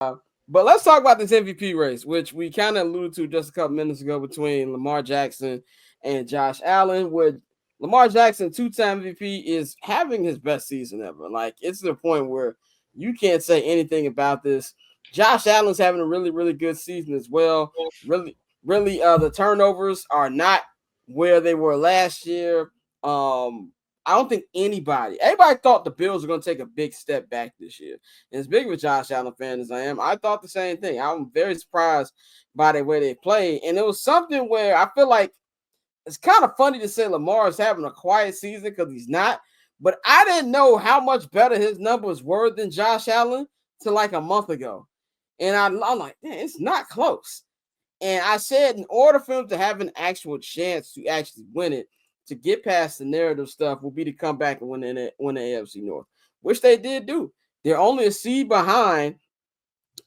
But let's talk about this MVP race, which we kind of alluded to just a couple minutes ago between Lamar Jackson and Josh Allen. Where Lamar Jackson, two-time MVP, is having his best season ever. Like, it's to the point where you can't say anything about this. Josh Allen's having a really, really good season as well. Really, the turnovers are not where they were last year. I don't think everybody thought the Bills were going to take a big step back this year. And as big of a Josh Allen fan as I am, I thought the same thing. I'm very surprised by the way they played. And it was something where I feel like it's kind of funny to say Lamar is having a quiet season because he's not. But I didn't know how much better his numbers were than Josh Allen till like a month ago. And I'm like, man, it's not close. And I said, in order for him to have an actual chance to actually win it, to get past the narrative stuff, will be to come back and win the AFC North, which they did do. They're only a seed behind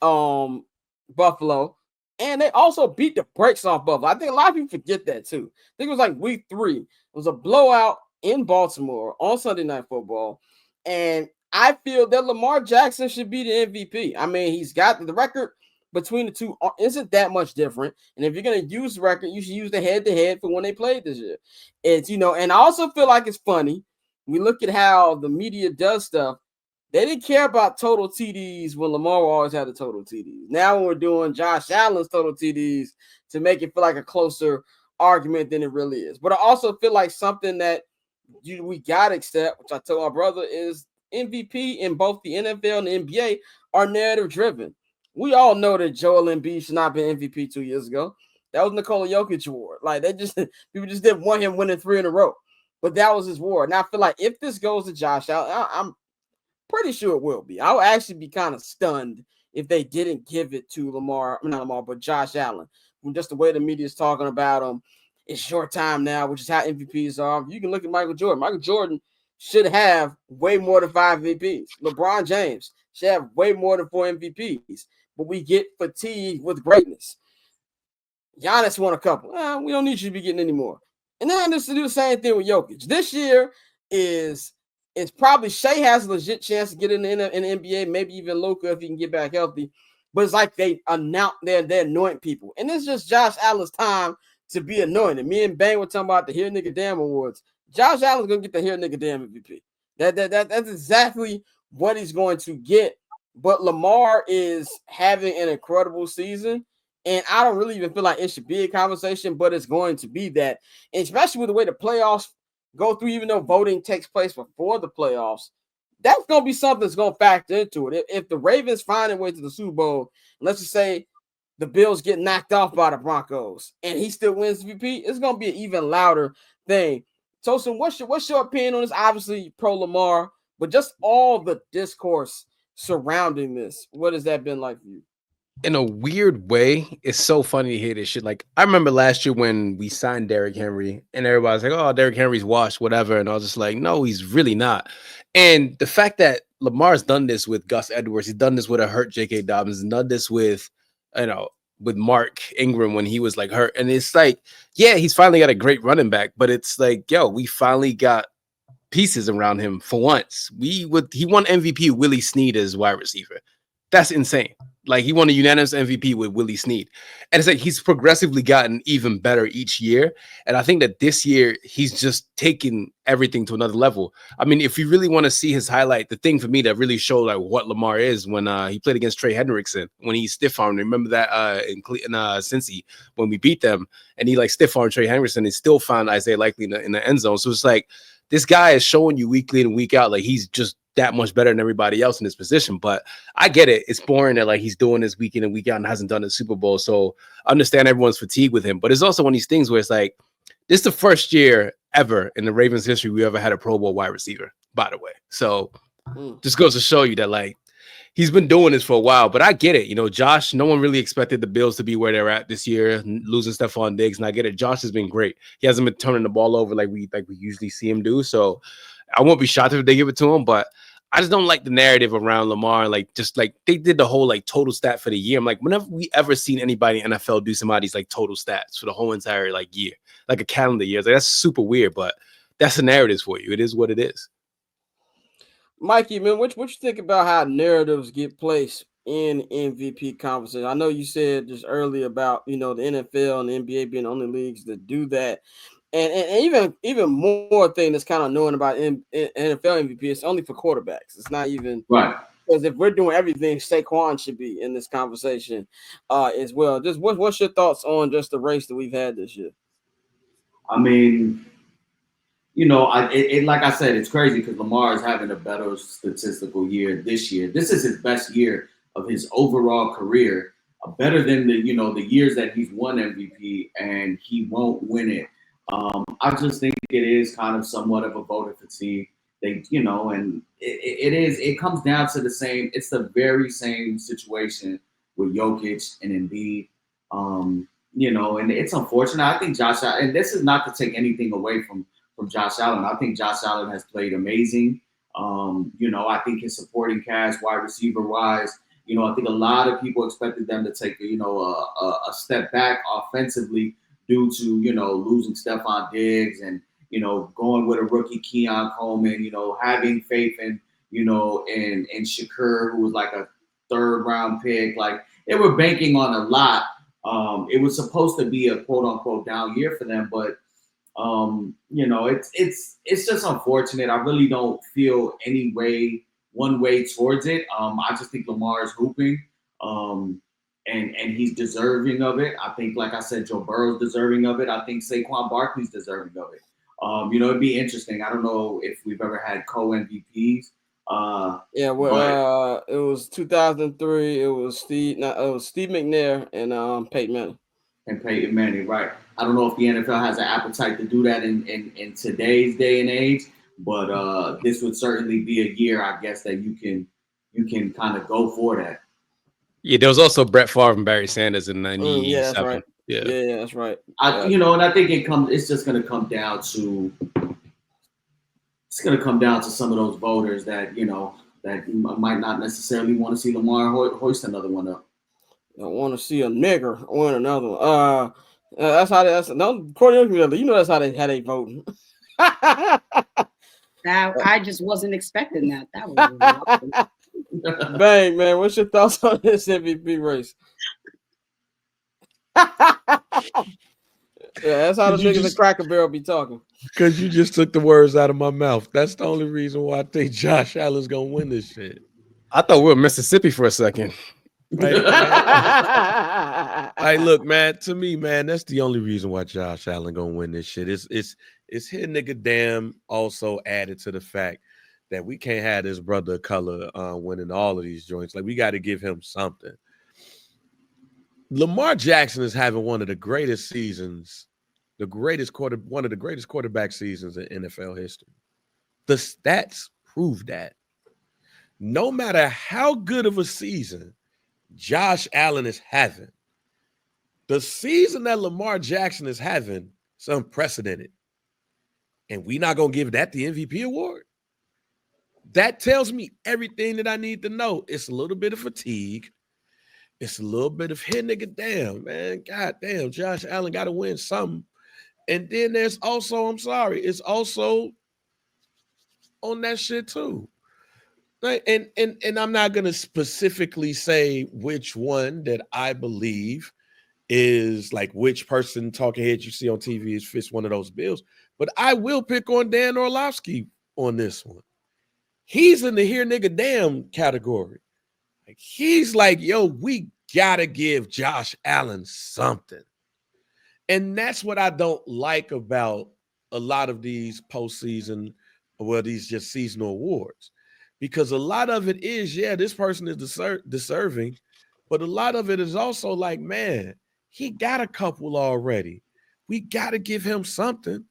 Buffalo, and they also beat the brakes off Buffalo. I think a lot of people forget that too. I think it was like week 3. It was a blowout in Baltimore on Sunday Night Football, and I feel that Lamar Jackson should be the MVP. I mean, he's got the record between the two isn't that much different. And if you're going to use the record, you should use the head-to-head for when they played this year. It's, and I also feel like it's funny. We look at how the media does stuff. They didn't care about total TDs when Lamar always had the total TDs. Now when we're doing Josh Allen's total TDs to make it feel like a closer argument than it really is. But I also feel like something that we got to accept, which I told my brother, is MVP in both the NFL and the NBA are narrative-driven. We all know that Joel Embiid should not be MVP 2 years ago. That was Nikola Jokic award. Like, people just didn't want him winning 3 in a row. But that was his award. And I feel like if this goes to Josh Allen, I'm pretty sure it will be. I would actually be kind of stunned if they didn't give it to but Josh Allen. From just the way the media is talking about him, it's short time now, which is how MVPs are. You can look at Michael Jordan. Michael Jordan should have way more than 5 MVPs. LeBron James should have way more than 4 MVPs. But we get fatigued with greatness. Giannis won a couple. We don't need you to be getting any more. And then just to do the same thing with Jokic. This year is probably Shea has a legit chance to get in the NBA, maybe even Luka if he can get back healthy. But it's like they anoint people. And it's just Josh Allen's time to be anointed. Me and Bang were talking about the Here Nigga Damn Awards. Josh Allen's going to get the Here Nigga Damn MVP. That's exactly what he's going to get. But Lamar is having an incredible season, and I don't really even feel like it should be a conversation, but it's going to be that. And especially with the way the playoffs go through, even though voting takes place before the playoffs, that's going to be something that's going to factor into it. If the Ravens find their way to the Super Bowl, let's just say the Bills get knocked off by the Broncos, and he still wins MVP, it's going to be an even louder thing. Tosin, what's your opinion on this? Obviously, pro Lamar, but just all the discourse surrounding this. What has that been like for you? In a weird way, it's so funny to hear this shit. Like, I remember last year when we signed Derrick Henry, and everybody's like, "Oh, Derrick Henry's washed, whatever," and I was just like, "No, he's really not." And the fact that Lamar's done this with Gus Edwards, he's done this with a hurt J.K. Dobbins, and done this with, with Mark Ingram when he was like hurt, and it's like, yeah, he's finally got a great running back, but it's like, yo, we finally got pieces around him for once. He won MVP Willie Snead as wide receiver. That's insane. Like, he won a unanimous MVP with Willie Snead. And it's like he's progressively gotten even better each year. And I think that this year he's just taken everything to another level. I mean, if you really want to see his highlight, the thing for me that really showed like what Lamar is when he played against Trey Hendrickson, when he stiff-armed. Remember that in Cincy when we beat them, and he like stiff-armed Trey Hendrickson and still found Isaiah Likely in the end zone. So it's like, this guy is showing you week in and week out, like he's just that much better than everybody else in this position. But I get it. It's boring that like he's doing this week in and week out and hasn't done the Super Bowl. So I understand everyone's fatigued with him. But it's also one of these things where it's like, this is the first year ever in the Ravens history we ever had a Pro Bowl wide receiver, by the way. So just goes to show you that like he's been doing this for a while. But I get it. Josh, no one really expected the Bills to be where they're at this year, losing Stephon Diggs. And I get it. Josh has been great. He hasn't been turning the ball over like we usually see him do. So I won't be shocked if they give it to him, but I just don't like the narrative around Lamar. Like, just like they did the whole like total stat for the year. I'm like, whenever we ever seen anybody in NFL do somebody's like total stats for the whole entire like year, like a calendar year, like, that's super weird, but that's the narrative for you. It is what it is. Mikey, man, what you think about how narratives get placed in MVP conversation. I know you said just earlier about the NFL and the NBA being the only leagues that do that, and even more thing that's kind of knowing about NFL MVP. It's only for quarterbacks. It's not even Right. because if we're doing everything, Saquon should be in this conversation as well. Just what's your thoughts on just the race that we've had this year? I mean, like I said, it's crazy because Lamar is having a better statistical year this year. This is his best year of his overall career, better than the years that he's won MVP, and he won't win it. I just think it is kind of somewhat of a voter fatigue. And it comes down to the same. It's the very same situation with Jokic and Embiid. And it's unfortunate. I think Josh Allen, and this is not to take anything away from Josh Allen. I think Josh Allen has played amazing. I think his supporting cast, wide receiver wise, I think a lot of people expected them to take a step back offensively due to losing Stephon Diggs and going with a rookie Keon Coleman, having faith in Shakur, who was like a third round pick. Like they were banking on a lot. It was supposed to be a quote unquote down year for them, but it's just unfortunate. I really don't feel one way towards it. I just think Lamar is hooping, and he's deserving of it. I think, like I said, Joe Burrow's deserving of it. I think Saquon Barkley's deserving of it. It'd be interesting. I don't know if we've ever had co-MVPs. Yeah, well, it was 2003. It was Steve McNair and Peyton Manning. And Peyton Manning, right? I don't know if the NFL has an appetite to do that in today's day and age, but this would certainly be a year, I guess, that you can kind of go for that. Yeah, there was also Brett Favre and Barry Sanders in '97. Yeah, that's right. Yeah, that's right. And I think it's just going to come down to some of those voters that that might not necessarily want to see Lamar hoist another one up. I want to see a nigger win another one. That's how that's no Cornelius. That's how they voting. Now I just wasn't expecting that. That was Bang, man. What's your thoughts on this MVP race? Yeah, that's how the niggas at Cracker Barrel be talking. Because you just took the words out of my mouth. That's the only reason why I think Josh Allen's gonna win this shit. I thought we were Mississippi for a second. Like, look, man. To me, man, that's the only reason why Josh Allen gonna win this shit. It's his nigga damn also added to the fact that we can't have this brother of color winning all of these joints. Like we got to give him something. Lamar Jackson is having one of the greatest seasons, one of the greatest quarterback seasons in NFL history. The stats prove that. No matter how good of a season Josh Allen is having, the season that Lamar Jackson is having is unprecedented. And we're not going to give that the MVP award? That tells me everything that I need to know. It's a little bit of fatigue. It's a little bit of hit nigga damn, man. God damn, Josh Allen got to win something. And then there's also, it's also on that shit too. Right? And I'm not going to specifically say which one that I believe is like which person talking head you see on TV is fits one of those bills. But I will pick on Dan Orlovsky on this one. He's in the here nigga damn category. Like he's like, yo, we gotta give Josh Allen something. And that's what I don't like about a lot of these postseason, these just seasonal awards. Because a lot of it is, this person is deserving, but a lot of it is also like, man, he got a couple already. We gotta give him something.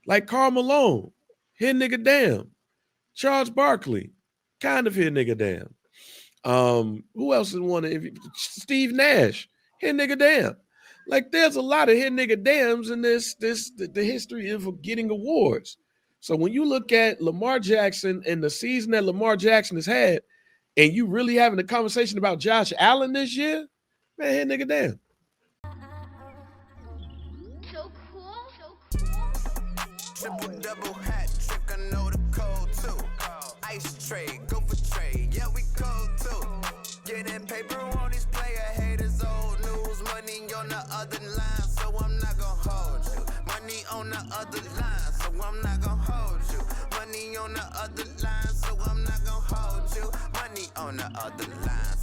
Like Karl Malone, here nigga damn. Charles Barkley, kind of here nigga damn. Who else is one of Steve Nash, here nigga damn. Like there's a lot of here nigga dams in the history of getting awards. So when you look at Lamar Jackson and the season that Lamar Jackson has had, and you really having a conversation about Josh Allen this year, man, here nigga damn. So cool. Triple double hat trick, I know the code too. Ice tray, go for trade, yeah we cold too. Get in Paper on these player haters, old news. Money on the other line, so I'm not gonna hold you. Money on the other line, so I'm not gonna hold you. Money on the other line, so I'm not gonna hold you. Money on the other line.